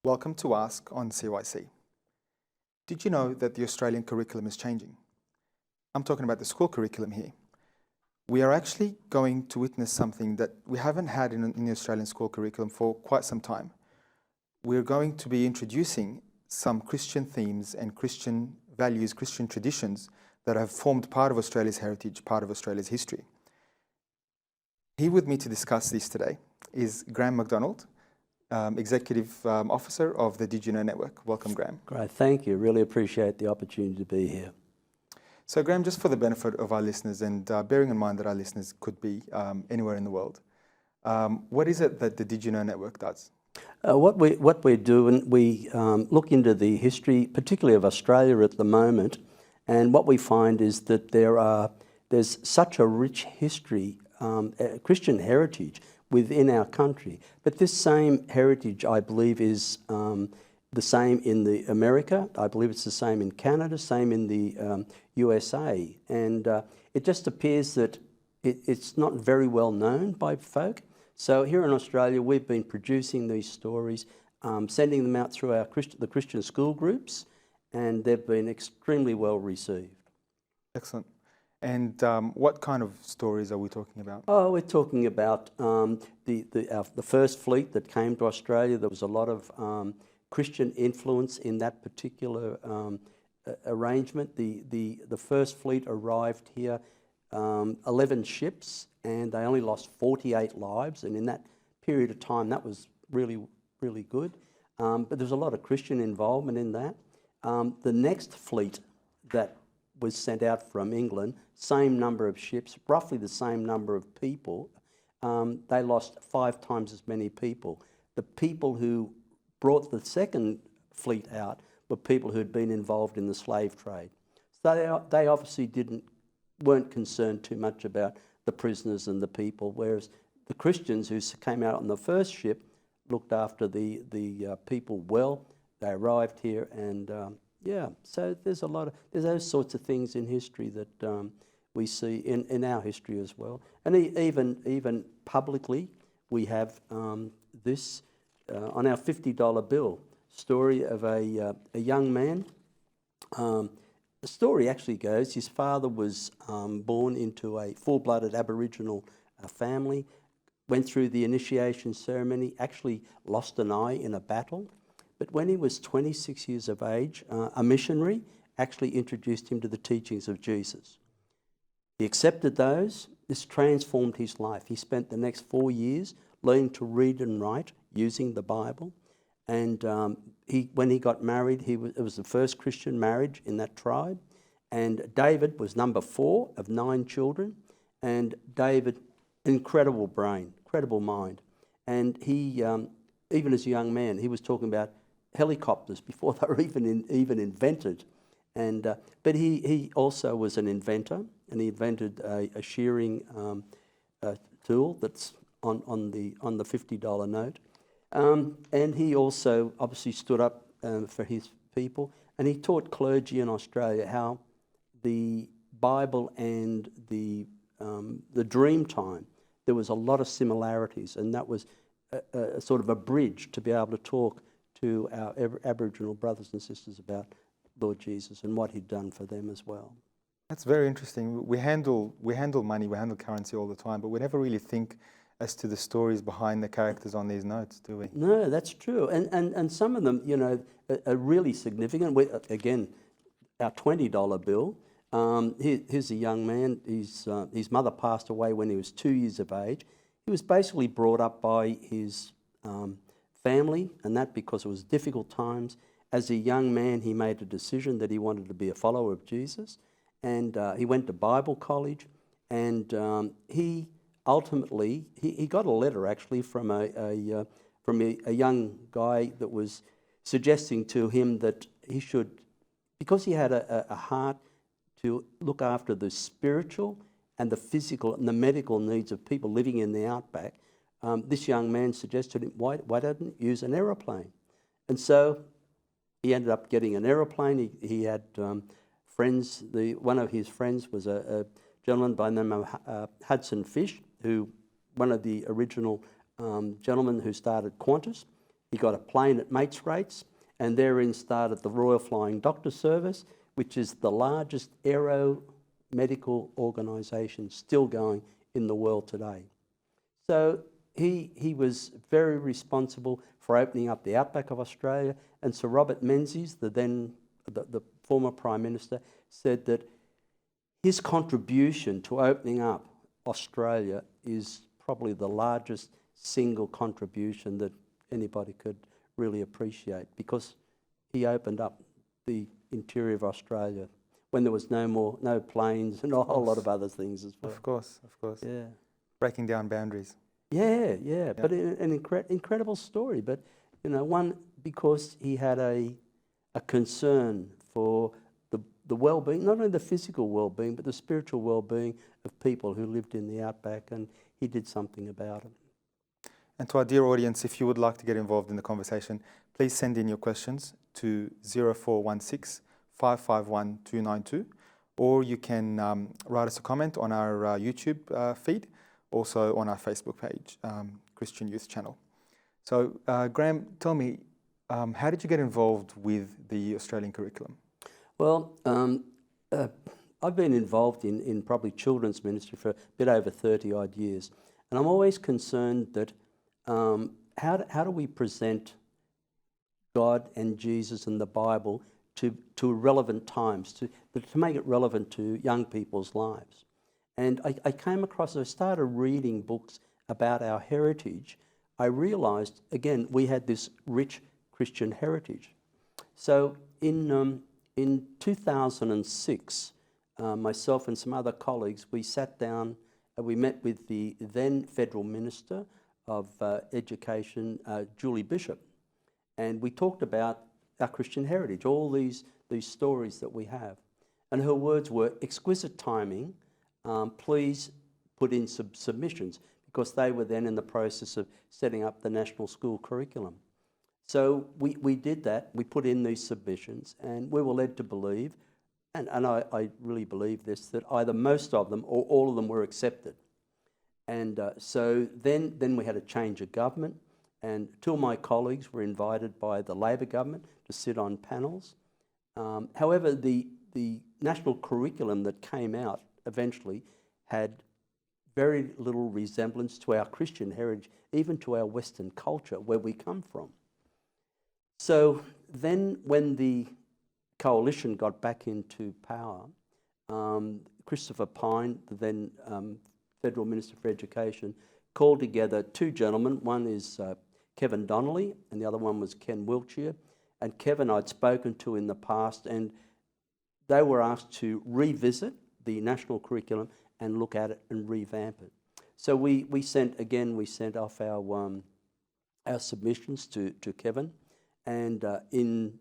Welcome to Ask on CYC. Did you know that the Australian curriculum is changing? I'm talking about the school curriculum here. We are actually going to witness something that we haven't had in the Australian school curriculum for quite some time. We're going to be introducing some Christian themes and Christian values, Christian traditions that have formed part of Australia's heritage, part of Australia's history. Here with me to discuss this today is Graham McDonald, Executive Officer of the Diduno Network. Welcome, Graham. Great, thank you. Really appreciate the opportunity to be here. So, Graham, just for the benefit of our listeners and bearing in mind that our listeners could be anywhere in the world, what is it that the Diduno Network does? What we're doing, we look into the history, particularly of Australia at the moment, and what we find is that there's such a rich history, Christian heritage within our country. But this same heritage, I believe, is the same in America. I believe it's the same in Canada, same in the USA. And it just appears that it's not very well known by folk. So here in Australia, we've been producing these stories, sending them out through the Christian school groups, and they've been extremely well received. Excellent. And what kind of stories are we talking about? Oh, we're talking about the first fleet that came to Australia. There was a lot of Christian influence in that particular arrangement. The first fleet arrived here, 11 ships, and they only lost 48 lives. And in that period of time, that was really, really good. But there's a lot of Christian involvement in that. The next fleet that was sent out from England, same number of ships, roughly the same number of people. They lost 5 times as many people. The people who brought the second fleet out were people who had been involved in the slave trade. So they obviously weren't concerned too much about the prisoners and the people, whereas the Christians who came out on the first ship looked after the people well. They arrived here and yeah, so there's those sorts of things in history that we see in our history as well. And even publicly, we have this on our $50 bill, story of a young man. The story actually goes, his father was born into a full-blooded Aboriginal family, went through the initiation ceremony, actually lost an eye in a battle. But when he was 26 years of age, a missionary actually introduced him to the teachings of Jesus. He accepted those. This transformed his life. He spent the next 4 years learning to read and write using the Bible. And when he got married, it was the first Christian marriage in that tribe. And David was number 4 of 9 children. And David, incredible brain, incredible mind. And he, even as a young man, he was talking about helicopters before they were even invented, and but he also was an inventor, and he invented a shearing tool that's on the $50 note, and he also obviously stood up for his people, and he taught clergy in Australia how the Bible and the dream time, there was a lot of similarities, and that was a sort of a bridge to be able to talk to our Aboriginal brothers and sisters about Lord Jesus and what he'd done for them as well. That's very interesting. We handle money, we handle currency all the time, but we never really think as to the stories behind the characters on these notes, do we? No, that's true. And some of them, you know, are really significant. Again, our $20 bill, here's a young man, his mother passed away when he was 2 years of age. He was basically brought up by his family, and that because it was difficult times. As a young man, he made a decision that he wanted to be a follower of Jesus, and he went to Bible college, and he ultimately he got a letter actually from a young guy that was suggesting to him that he should, because he had a heart to look after the spiritual and the physical and the medical needs of people living in the outback. This young man suggested him, why don't you use an aeroplane? And so he ended up getting an aeroplane. He had friends. One of his friends was a gentleman by the name of Hudson Fish, one of the original gentlemen who started Qantas. He got a plane at mates rates, and therein started the Royal Flying Doctor Service, which is the largest aeromedical organisation still going in the world today. So he was very responsible for opening up the outback of Australia, and Sir Robert Menzies, the former Prime Minister, said that his contribution to opening up Australia is probably the largest single contribution that anybody could really appreciate, because he opened up the interior of Australia when there was no planes and a whole lot of other things as well. Of course. Yeah. Breaking down boundaries. Yeah. But an incredible story. But, one, because he had a concern for the well-being, not only the physical well-being, but the spiritual well-being of people who lived in the outback, and he did something about it. And to our dear audience, if you would like to get involved in the conversation, please send in your questions to 0416 551 292, or you can write us a comment on our YouTube feed, also on our Facebook page, Christian Youth Channel. So, Graham, tell me, how did you get involved with the Australian curriculum? Well, I've been involved in probably children's ministry for a bit over 30-odd years, and I'm always concerned that how do we present God and Jesus and the Bible to relevant times, to make it relevant to young people's lives. And I came across, as I started reading books about our heritage, I realised, again, we had this rich Christian heritage. So in 2006, myself and some other colleagues, we sat down and we met with the then Federal Minister of Education, Julie Bishop, and we talked about our Christian heritage, all these stories that we have. And her words were, exquisite timing, please put in some submissions, because they were then in the process of setting up the national school curriculum. So we did that, we put in these submissions, and we were led to believe, and I really believe this, that either most of them or all of them were accepted. And so then we had a change of government, and two of my colleagues were invited by the Labor government to sit on panels. However, the national curriculum that came out eventually had very little resemblance to our Christian heritage, even to our Western culture, where we come from. So then when the coalition got back into power, Christopher Pyne, the then Federal Minister for Education, called together two gentlemen. One is Kevin Donnelly, and the other one was Ken Wiltshire. And Kevin I'd spoken to in the past, and they were asked to revisit the national curriculum and look at it and revamp it. So we sent off our submissions to Kevin, and in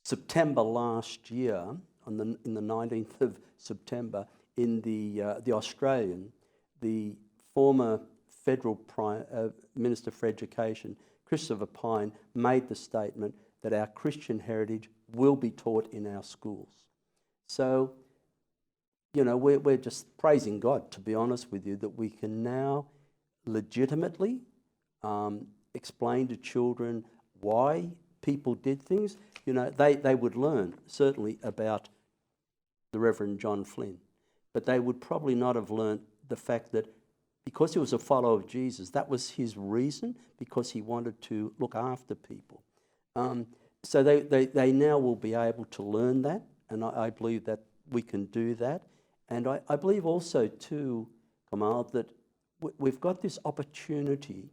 September last year, in the 19th of September, in the Australian, the former Federal Minister for Education, Christopher Pyne, made the statement that our Christian heritage will be taught in our schools. So, we're just praising God, to be honest with you, that we can now legitimately explain to children why people did things. They would learn, certainly, about the Reverend John Flynn, but they would probably not have learnt the fact that because he was a follower of Jesus, that was his reason, because he wanted to look after people. So they now will be able to learn that, and I believe that we can do that. And I believe also too, Kamal, that we've got this opportunity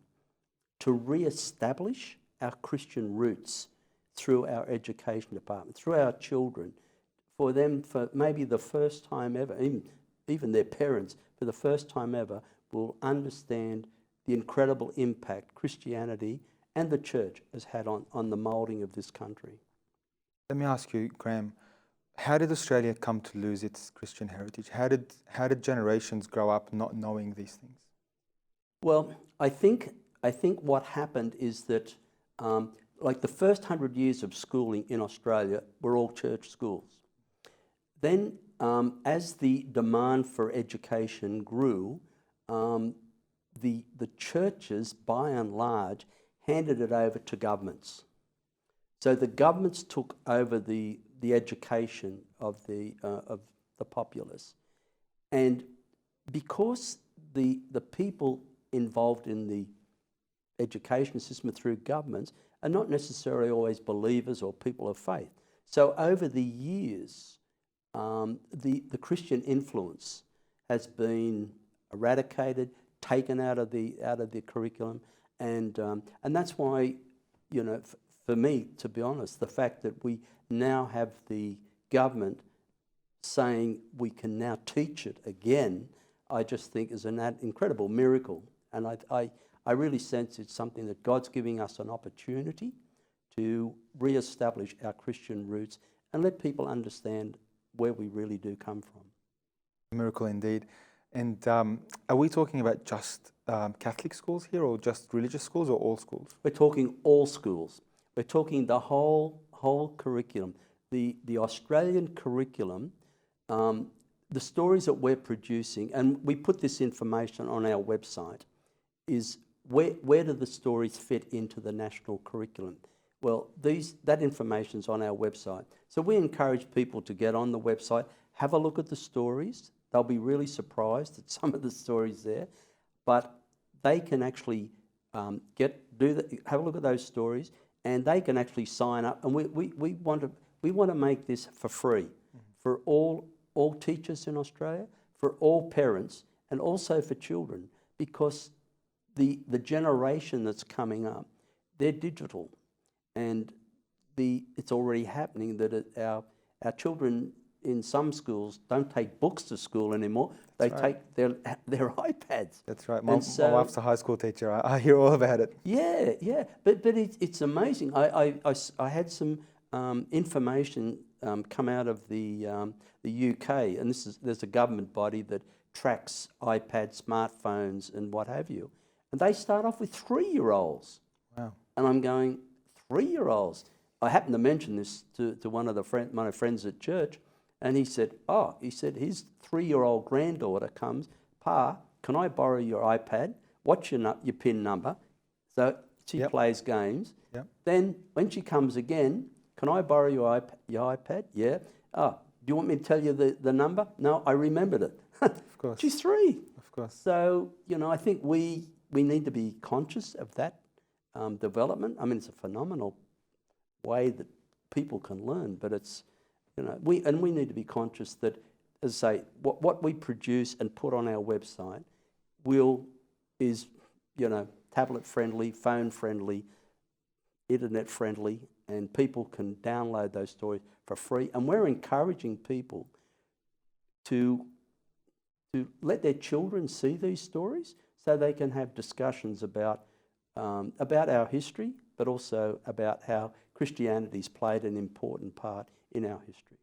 to re-establish our Christian roots through our education department, through our children, for them, for maybe the first time ever, even their parents, for the first time ever, will understand the incredible impact Christianity and the church has had on the moulding of this country. Let me ask you, Graham, how did Australia come to lose its Christian heritage? How did generations grow up not knowing these things? Well, I think what happened is that like the first 100 years of schooling in Australia were all church schools. Then as the demand for education grew, the churches, by and large, handed it over to governments. So the governments took over the education of the populace. And because the people involved in the education system through governments are not necessarily always believers or people of faith. So over the years, the Christian influence has been eradicated, taken out of the curriculum, and that's why, for me, to be honest, the fact that we now have the government saying we can now teach it again, I just think is an incredible miracle. And I really sense it's something that God's giving us an opportunity to re-establish our Christian roots and let people understand where we really do come from. A miracle indeed. And are we talking about just Catholic schools here, or just religious schools, or all schools? We're talking all schools. We're talking the whole curriculum. The Australian curriculum, the stories that we're producing, and we put this information on our website, is where do the stories fit into the national curriculum? Well, that information's on our website. So we encourage people to get on the website, have a look at the stories. They'll be really surprised at some of the stories there, but they can actually have a look at those stories, and they can actually sign up. And we want to make this for free for all teachers in Australia, for all parents, and also for children, because the generation that's coming up, they're digital, and it's already happening that our children in some schools don't take books to school anymore. They take their iPads. That's right. My wife's a high school teacher. I hear all about it. Yeah. But it's amazing. I had some information come out of the UK, and there's a government body that tracks iPads, smartphones, and what have you. And they start off with 3-year-olds. Wow. And I'm going, 3-year-olds? I happened to mention this to one of my friends at church, and he said his 3-year-old granddaughter comes, "Pa, can I borrow your iPad? What's your PIN number?" So she plays games. Yep. Then when she comes again, "Can I borrow your iPad?" "Yeah." "Oh, do you want me to tell you the number?" "No, I remembered it." Of course. She's 3. Of course. So, I think we need to be conscious of that development. I mean, it's a phenomenal way that people can learn, but it's, we need to be conscious that, as I say, what we produce and put on our website is tablet friendly, phone friendly, internet friendly, and people can download those stories for free. And we're encouraging people to let their children see these stories so they can have discussions about our history, but also about how Christianity's played an important part in our history.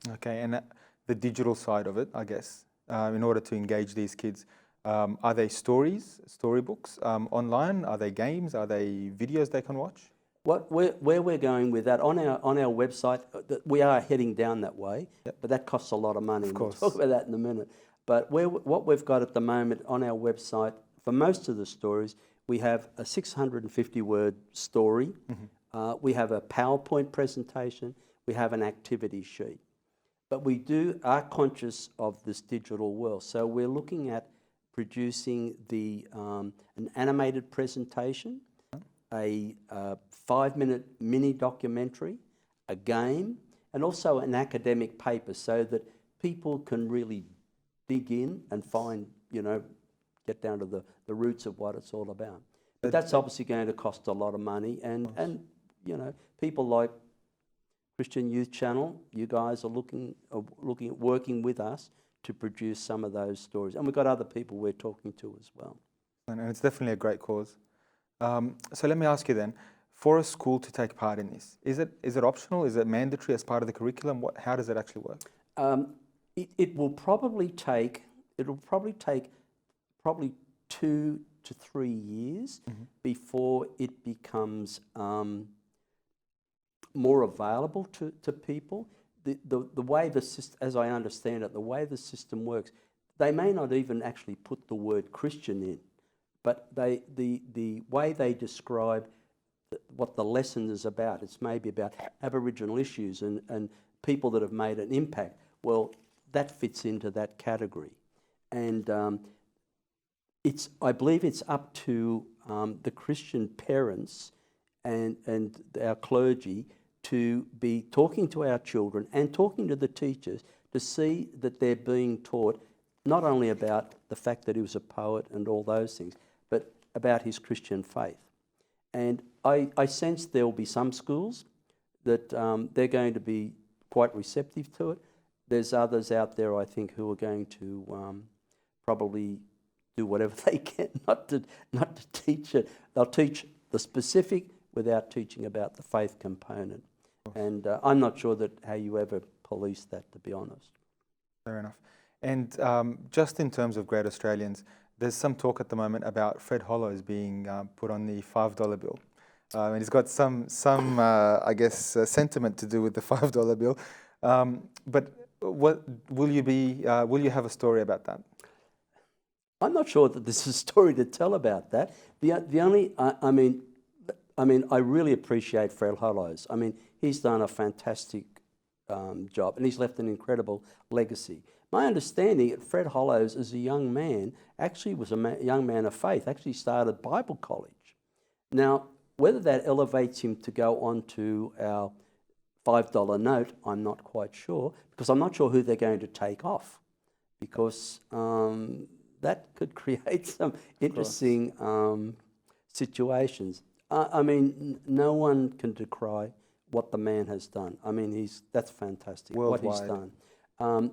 Okay, and the digital side of it, I guess, in order to engage these kids, are they storybooks online? Are they games? Are they videos they can watch? Where we're going with that, on our website, we are heading down that way, but that costs a lot of money. Of course. We'll talk about that in a minute. But what we've got at the moment on our website, for most of the stories, we have a 650-word story. Mm-hmm. We have a PowerPoint presentation. We have an activity sheet. But we are conscious of this digital world. So we're looking at producing an animated presentation, a 5-minute mini documentary, a game, and also an academic paper, so that people can really dig in and find, get down to the roots of what it's all about. But that's obviously going to cost a lot of money, and people like Christian Youth Channel, you guys are looking at working with us to produce some of those stories, and we've got other people we're talking to as well. And it's definitely a great cause. So let me ask you then, for a school to take part in this, is it optional? Is it mandatory as part of the curriculum? How does it actually work? It will probably take 2 to 3 years before it becomes more available to people. The way the system, as I understand it, the way the system works, they may not even actually put the word Christian in, but the way they describe what the lesson is about, it's maybe about Aboriginal issues and people that have made an impact. Well, that fits into that category. And I believe it's up to the Christian parents and our clergy to be talking to our children and talking to the teachers to see that they're being taught not only about the fact that he was a poet and all those things, but about his Christian faith. And I sense there will be some schools that they're going to be quite receptive to it. There's others out there, I think, who are going to probably do whatever they can not to teach it. They'll teach the specific without teaching about the faith component. And I'm not sure that how you ever police that, to be honest. Fair enough. And just in terms of Great Australians, there's some talk at the moment about Fred Hollows being put on the $5 bill. And he's got some I guess, sentiment to do with the $5 bill. But what will you have a story about that? I'm not sure that there's a story to tell about that. The only, I mean, I really appreciate Fred Hollows. I mean, he's done a fantastic job, and he's left an incredible legacy. My understanding, Fred Hollows, as a young man, actually was a young man of faith. Actually started Bible college. Now, whether that elevates him to go on to our $5 note, I'm not quite sure, because I'm not sure who they're going to take off, because that could create some interesting situations. I mean, no one can decry what the man has done. I mean, that's fantastic, worldwide. What he's done.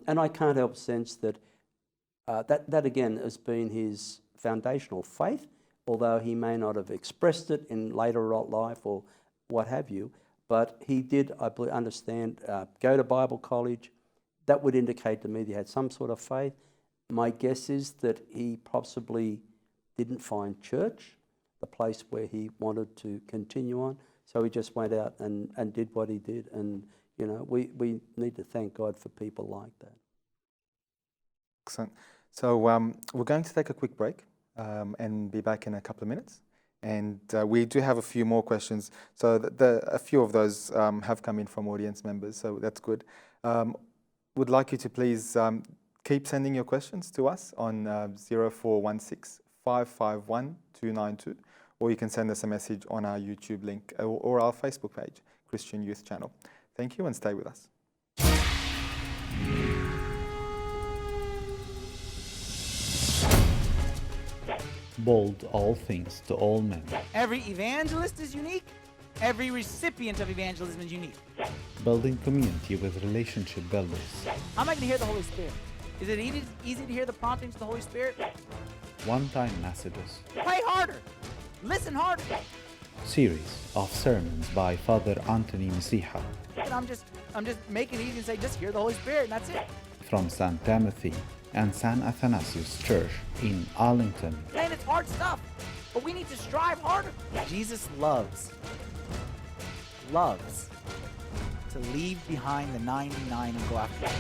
And I can't help sense that that again has been his foundational faith, although he may not have expressed it in later life or what have you. But he did, I understand, go to Bible college. That would indicate to me that he had some sort of faith. My guess is that he possibly didn't find church, the place where he wanted to continue on. So he just went out and did what he did. And, you know, we need to thank God for people like that. Excellent. So we're going to take a quick break and be back in a couple of minutes. And we do have a few more questions. So a few of those have come in from audience members, so that's good. Would like you to please keep sending your questions to us on 0416 551 292, or you can send us a message on our YouTube link or our Facebook page, Christian Youth Channel. Thank you, and stay with us. Bold all things to all men. Every evangelist is unique. Every recipient of evangelism is unique. Building community with relationship builders. How am I going to hear the Holy Spirit? Is it easy to hear the promptings of the Holy Spirit? One-time messages. Pray harder. Listen harder. Series of sermons by Father Anthony Messiha. And I'm just making it easy and say, just hear the Holy Spirit, and that's it. From St. Timothy and St. ATHANASIUS Church in Arlington. Man, it's hard stuff, but we need to strive harder. Jesus loves to leave behind the 99 and go after it.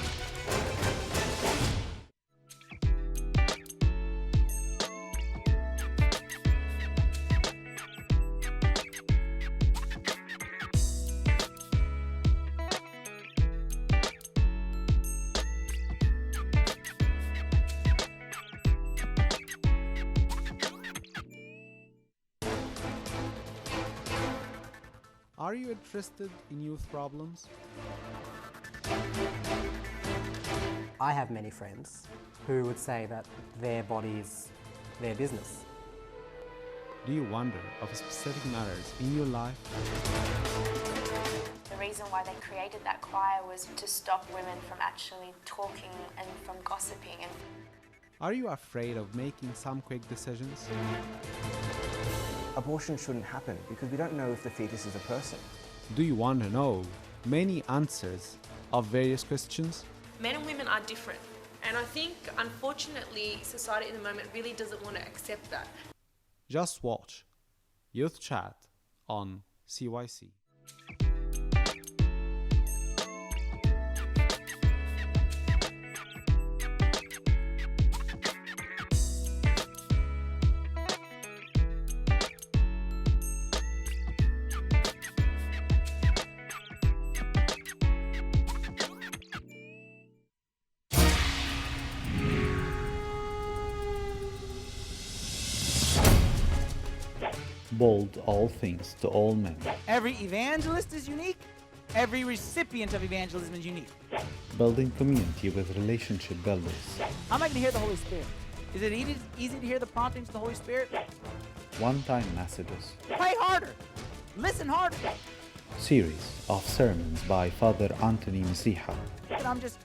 Are you interested in youth problems? I have many friends who would say that their body is their business. Do you wonder of specific matters in your life? The reason why they created that choir was to stop women from actually talking and from gossiping. Are you afraid of making some quick decisions? Abortion shouldn't happen because we don't know if the fetus is a person. Do you want to know many answers of various questions? Men and women are different, and I think unfortunately society at the moment really doesn't want to accept that. Just watch Youth Chat on CYC. bold all things to all men, Every evangelist is unique. Every recipient of evangelism is unique. building community with relationship builders, How am I going to hear the Holy Spirit? Is it easy to hear the promptings of the Holy Spirit? one-time messages, Pray harder. Listen harder. series of sermons by Father Anthony Messiha And I'm just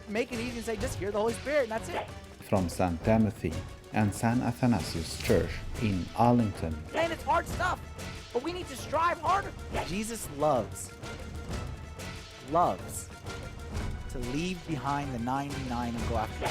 making it easy and say, just hear the Holy Spirit, and that's it. from St. Timothy and St. ATHANASIUS Church in Arlington. Man, it's hard stuff, but we need to strive harder. Jesus loves to leave behind the 99 and go after it.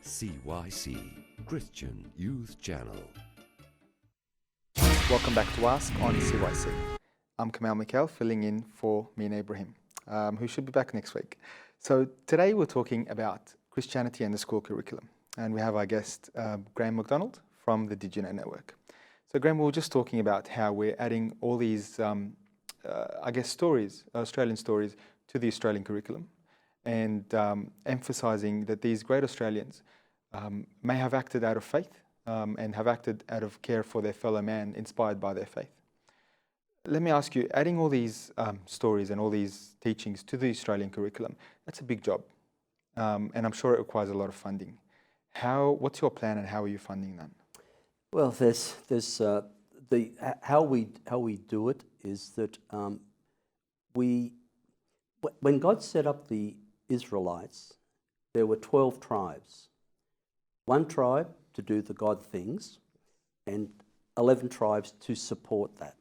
CYC, Christian Youth Channel. Welcome back to Ask on CYC. I'm Kamal Mikhail, filling in for Mina Ibrahim, who should be back next week. So today we're talking about Christianity and the school curriculum. And we have our guest, Graham McDonald from the Diduno network. So Graham, we were just talking about how we're adding all these, stories, Australian stories, to the Australian curriculum, and emphasising that these great Australians may have acted out of faith and have acted out of care for their fellow man, inspired by their faith. Let me ask you, adding all these stories and all these teachings to the Australian curriculum, that's a big job, and I'm sure it requires a lot of funding. What's your plan, and how are you funding that? Well, how we do it is that when God set up the Israelites, there were 12 tribes. One tribe to do the God things, and 11 tribes to support that.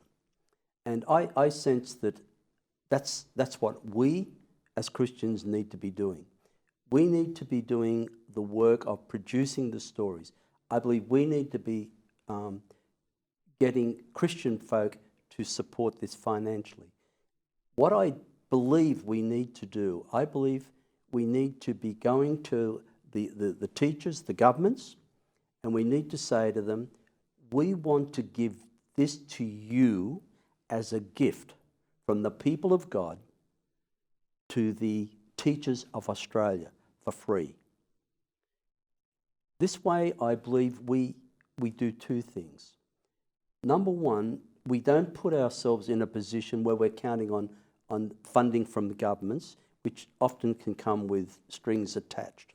And I sense that that's what we as Christians need to be doing. We need to be doing the work of producing the stories. I believe we need to be getting Christian folk to support this financially. What I believe we need to do, I believe we need to be going to the teachers, the governments, and we need to say to them, we want to give this to you as a gift from the people of God to the teachers of Australia for free. This way, I believe we do two things. Number one, we don't put ourselves in a position where we're counting on funding from the governments, which often can come with strings attached.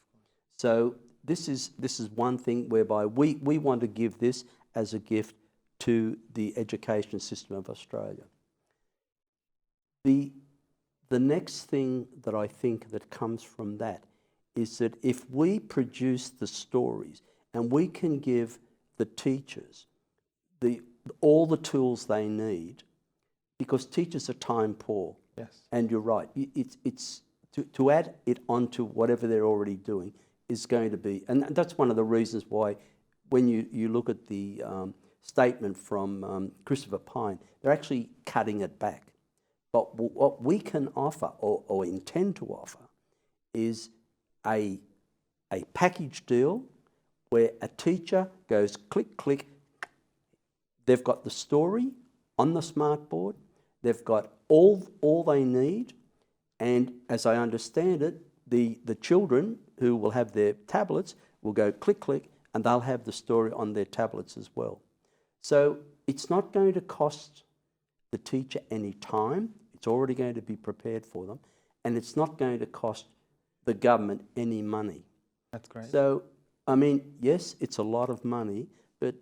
So this is one thing whereby we want to give this as a gift to the education system of Australia. The next thing that I think that comes from that is that if we produce the stories and we can give the teachers all the tools they need, because teachers are time poor. Yes. And you're right. It's to add it onto whatever they're already doing is going to be, and that's one of the reasons why when you look at the statement from Christopher Pine, they're actually cutting it back. But what we can offer or intend to offer is a package deal where a teacher goes click, click, they've got the story on the smart board, they've got all they need, and as I understand it, the children who will have their tablets will go click, click, and they'll have the story on their tablets as well. So it's not going to cost the teacher any time, it's already going to be prepared for them, and it's not going to cost the government any money. That's great. So, I mean, yes, it's a lot of money, but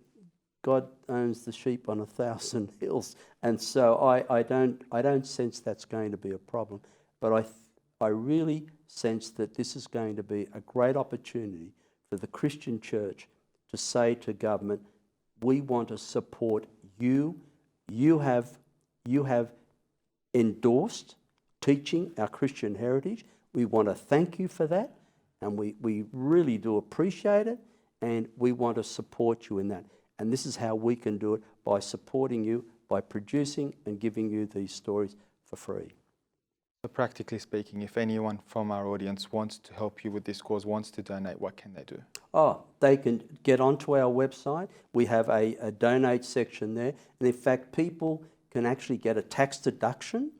God owns the sheep on 1,000 hills, and so I don't sense that's going to be a problem. But I really sense that this is going to be a great opportunity for the Christian church to say to government, we want to support you. You have endorsed teaching our Christian heritage. We want to thank you for that, and we really do appreciate it, and we want to support you in that. And this is how we can do it, by supporting you, by producing and giving you these stories for free. So practically speaking, if anyone from our audience wants to help you with this cause, wants to donate, what can they do? Oh, they can get onto our website. We have a donate section there. And in fact, people can actually get a tax deduction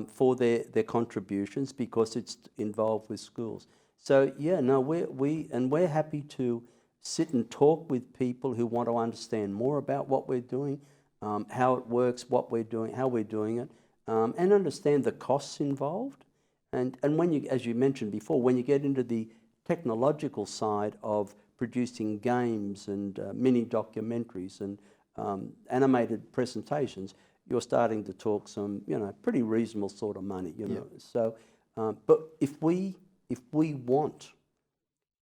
for their contributions because it's involved with schools. So yeah, no, we're happy to sit and talk with people who want to understand more about what we're doing, how it works, what we're doing, how we're doing it, and understand the costs involved. And when you, as you mentioned before, when you get into the technological side of producing games and mini documentaries and animated presentations, you're starting to talk some, pretty reasonable sort of money, know. So, but if we want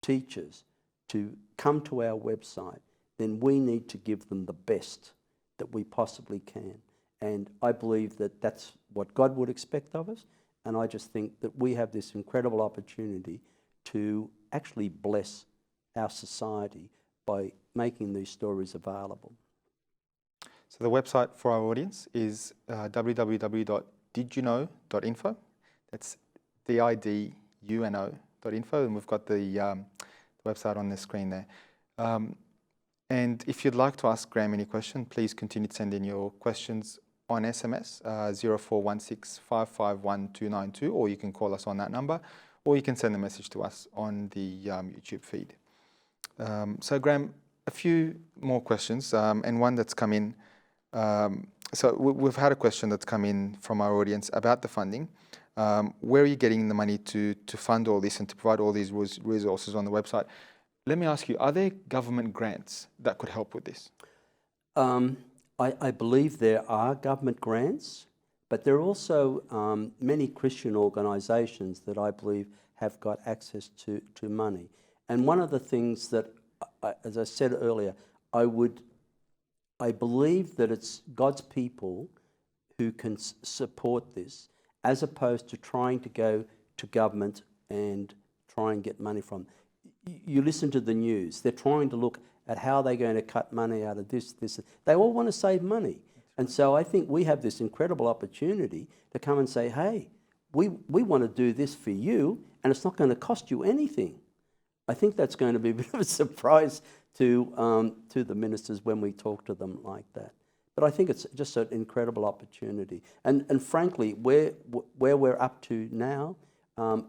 teachers to come to our website, then we need to give them the best that we possibly can. And I believe that that's what God would expect of us. And I just think that we have this incredible opportunity to actually bless our society by making these stories available. So the website for our audience is www.diduno.info. That's diduno.info, and we've got the website on the screen there. And if you'd like to ask Graham any question, please continue to send in your questions on SMS 0416 551 292, or you can call us on that number, or you can send a message to us on the YouTube feed. So Graham, a few more questions, and one that's come in. So we've had a question that's come in from our audience about the funding. Where are you getting the money to fund all this and to provide all these resources on the website? Let me ask you, are there government grants that could help with this? I believe there are government grants, but there are also many Christian organisations that I believe have got access to money. And one of the things that, as I said earlier, I believe that it's God's people who can support this, as opposed to trying to go to government and try and get money from. You listen to the news, they're trying to look at how they're going to cut money out of this. They all want to save money. And so I think we have this incredible opportunity to come and say, hey, we want to do this for you, and it's not going to cost you anything. I think that's going to be a bit of a surprise to the ministers when we talk to them like that. But I think it's just an incredible opportunity. And frankly, where we're up to now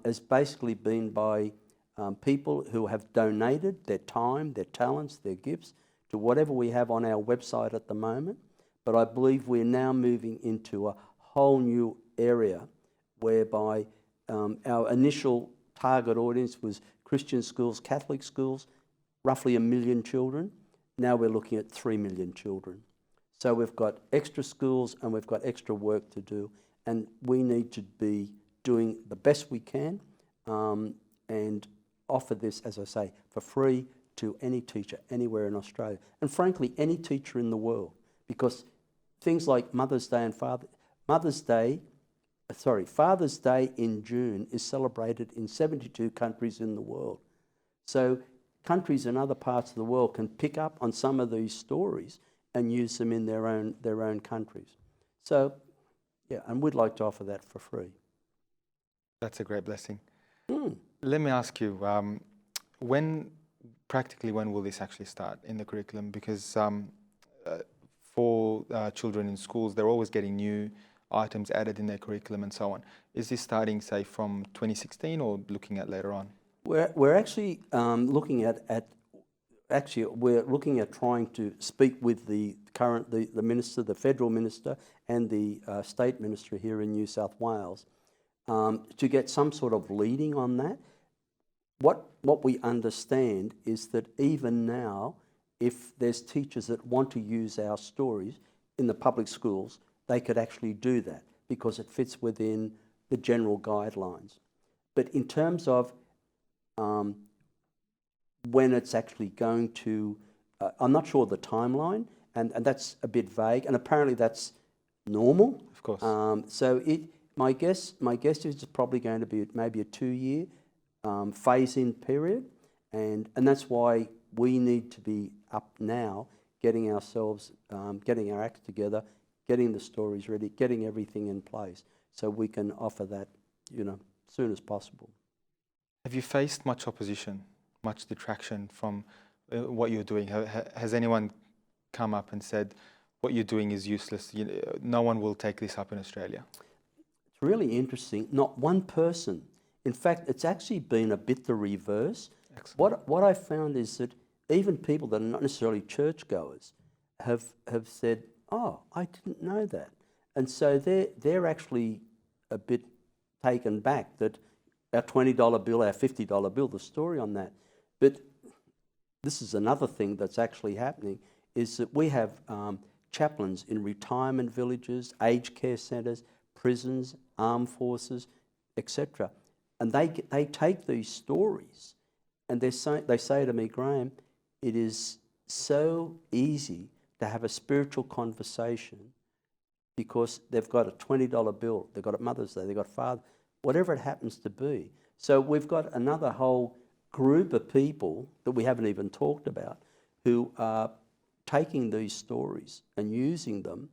has basically been by people who have donated their time, their talents, their gifts to whatever we have on our website at the moment. But I believe we're now moving into a whole new area whereby our initial target audience was Christian schools, Catholic schools, roughly 1 million children. Now we're looking at 3 million children. So we've got extra schools and we've got extra work to do, and we need to be doing the best we can and offer this, as I say, for free to any teacher anywhere in Australia, and frankly any teacher in the world, because things like Father's Day in June is celebrated in 72 countries in the world. So countries in other parts of the world can pick up on some of these stories and use them in their own countries. So, yeah, and we'd like to offer that for free. That's a great blessing. Let me ask you, when will this actually start in the curriculum? Because for children in schools, they're always getting new items added in their curriculum and so on. Is this starting, say, from 2016 or looking at later on? We're actually looking at trying to speak with the minister, the federal minister, and the state minister here in New South Wales to get some sort of leading on that. What we understand is that even now, if there's teachers that want to use our stories in the public schools, they could actually do that because it fits within the general guidelines. But in terms of when it's actually going to, I'm not sure the timeline, and that's a bit vague, and apparently that's normal. Of course. So my guess is it's probably going to be maybe a 2-year phase-in period, and that's why we need to be up now, getting our acts together, getting the stories ready, getting everything in place so we can offer that, you know, as soon as possible. Have you faced much opposition, much detraction from what you're doing? Has anyone come up and said, what you're doing is useless, no one will take this up in Australia? It's really interesting. Not one person. In fact, it's actually been a bit the reverse. What I found is that even people that are not necessarily churchgoers have said, oh, I didn't know that. And so they're actually a bit taken back that our $20 bill, our $50 bill, the story on that. But this is another thing that's actually happening, is that we have chaplains in retirement villages, aged care centres, prisons, armed forces, etc. And they take these stories and they say to me, Graham, it is so easy to have a spiritual conversation because they've got a $20 bill, they've got a Mother's Day, they've got Father, whatever it happens to be. So we've got another whole group of people that we haven't even talked about who are taking these stories and using them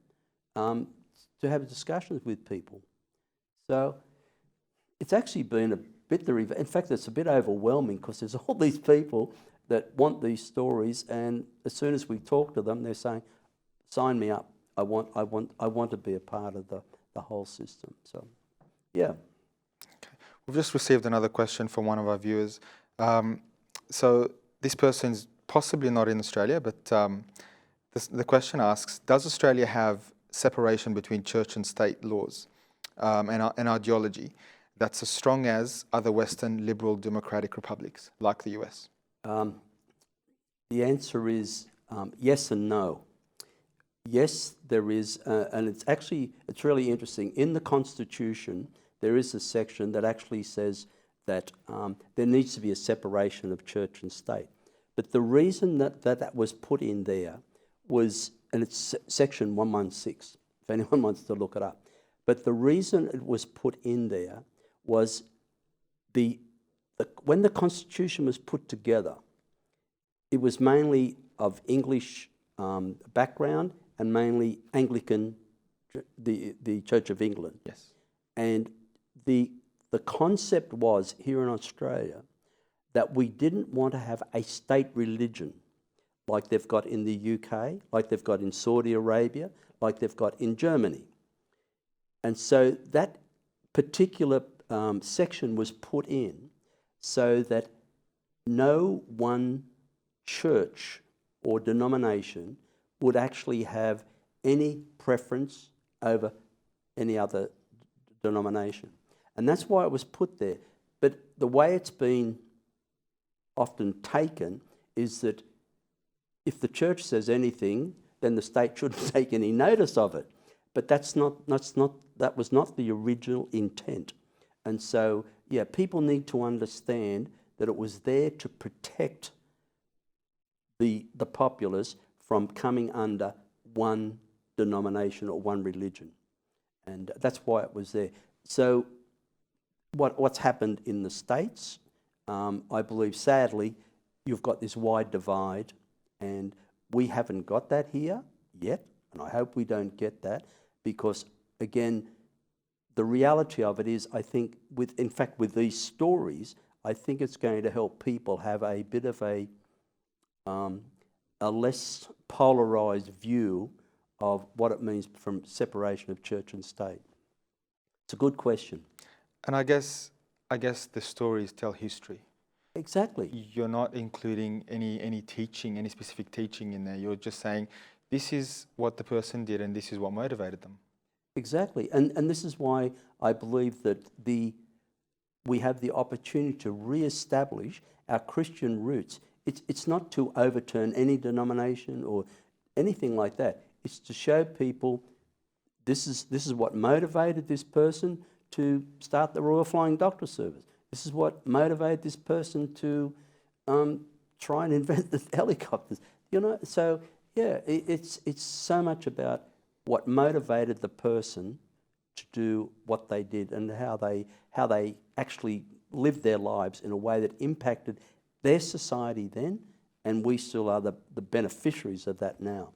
to have discussions with people. So it's actually been a bit in fact, it's a bit overwhelming because there's all these people that want these stories, and as soon as we talk to them, they're saying, "Sign me up. I want to be a part of the whole system." So, yeah. Okay. We've just received another question from one of our viewers. So this person's possibly not in Australia, but the question asks, does Australia have separation between church and state laws and ideology that's as strong as other Western liberal democratic republics like the US? The answer is yes and no. Yes, there is, and it's really interesting. In the Constitution, there is a section that actually says that there needs to be a separation of church and state. But the reason that was put in there was, and it's section 116, if anyone wants to look it up. But the reason it was put in there was when the Constitution was put together, it was mainly of English background and mainly Anglican, the Church of England. Yes. And the concept was here in Australia that we didn't want to have a state religion like they've got in the UK, like they've got in Saudi Arabia, like they've got in Germany. And so that particular section was put in so that no one church or denomination would actually have any preference over any other denomination. And that's why it was put there. But the way it's been often taken is that if the church says anything, then the state shouldn't take any notice of it. But that was not the original intent. And so, yeah, people need to understand that it was there to protect the populace from coming under one denomination or one religion. And that's why it was there. So what's happened in the States, I believe, sadly, you've got this wide divide, and we haven't got that here yet, and I hope we don't get that, because, again, the reality of it is, I think, in fact, with these stories, I think it's going to help people have a bit of a less polarised view of what it means from separation of church and state. It's a good question. And I guess the stories tell history. Exactly. You're not including any teaching, any specific teaching in there. You're just saying, this is what the person did and this is what motivated them. Exactly. And this is why I believe that we have the opportunity to re-establish our Christian roots. It's not to overturn any denomination or anything like that. It's to show people this is what motivated this person to start the Royal Flying Doctor Service. This is what motivated this person to try and invent the helicopters. You know, so yeah, it's so much about what motivated the person to do what they did and how they actually lived their lives in a way that impacted their society then, and we still are the beneficiaries of that now.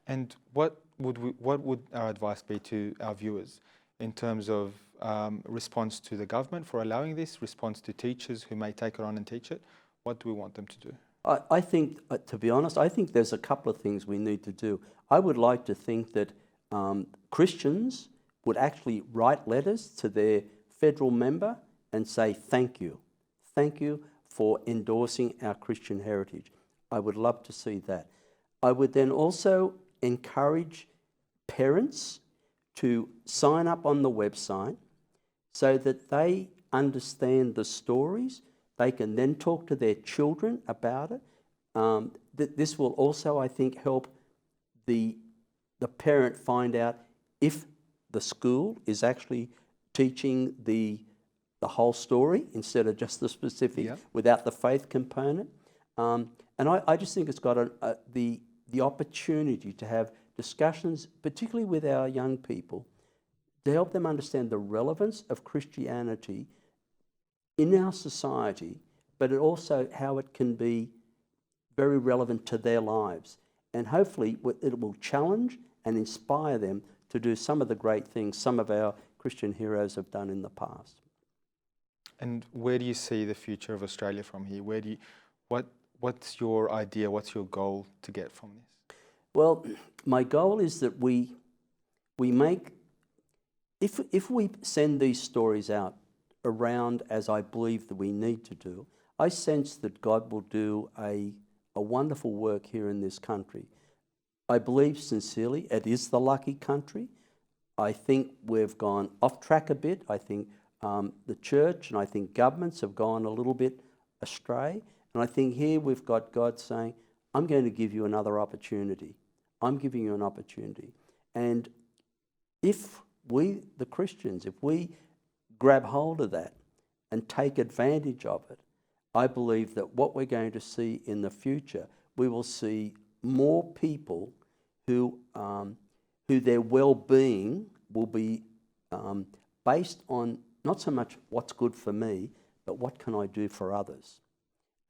And what what would our advice be to our viewers in terms of response to the government for allowing this, response to teachers who may take it on and teach it? What do we want them to do? I think, to be honest, I think there's a couple of things we need to do. I would like to think that Christians would actually write letters to their federal member and say, thank you. Thank you for endorsing our Christian heritage. I would love to see that. I would then also encourage parents to sign up on the website so that they understand the stories. They can then talk to their children about it. This will also, I think, help the parent find out if the school is actually teaching the whole story instead of just the specific, without the faith component. And I just think it's got the opportunity to have discussions, particularly with our young people, to help them understand the relevance of Christianity in our society, but also how it can be very relevant to their lives. And hopefully it will challenge and inspire them to do some of the great things some of our Christian heroes have done in the past. And where do you see the future of Australia from here? What's your idea, what's your goal to get from this? Well, my goal is that we make, if we send these stories out around as I believe that we need to do, I sense that God will do a wonderful work here in this country. I believe sincerely it is the lucky country. I think we've gone off track a bit. I think the church and I think governments have gone a little bit astray. And I think here we've got God saying, I'm going to give you another opportunity. I'm giving you an opportunity. And if we, the Christians, if we grab hold of that and take advantage of it, I believe that what we're going to see in the future, we will see more people who their well-being will be based on not so much what's good for me, but what can I do for others.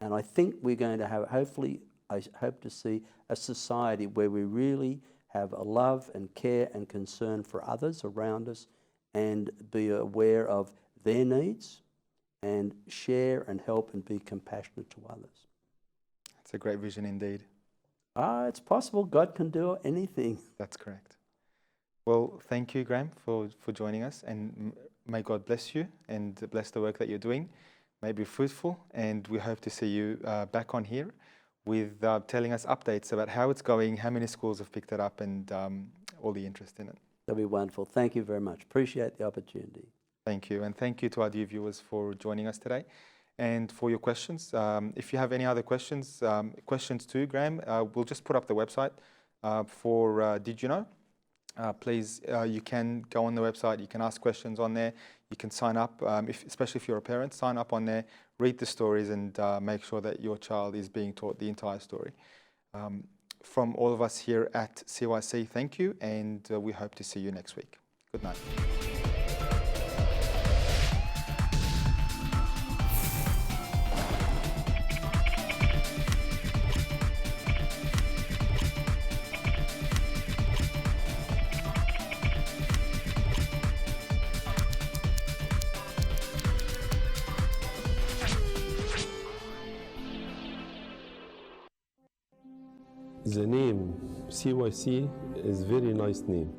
And I think we're going to have, hopefully, I hope to see a society where we really have a love and care and concern for others around us and be aware of their needs and share and help and be compassionate to others. It's a great vision indeed. It's possible. God can do anything. That's correct. Well, thank you, Graham, for joining us, and may God bless you and bless the work that you're doing. May it be fruitful, and we hope to see you back on here with telling us updates about how it's going, how many schools have picked it up, and all the interest in it. That'll be wonderful. Thank you very much. Appreciate the opportunity. Thank you, and thank you to our dear viewers for joining us today and for your questions. If you have any other questions too, Graham, we'll just put up the website for Diduno. Please, you can go on the website, you can ask questions on there, you can sign up, especially if you're a parent, sign up on there, read the stories and make sure that your child is being taught the entire story. From all of us here at CYC, thank you, and we hope to see you next week. Good night. The name CYC is very nice name.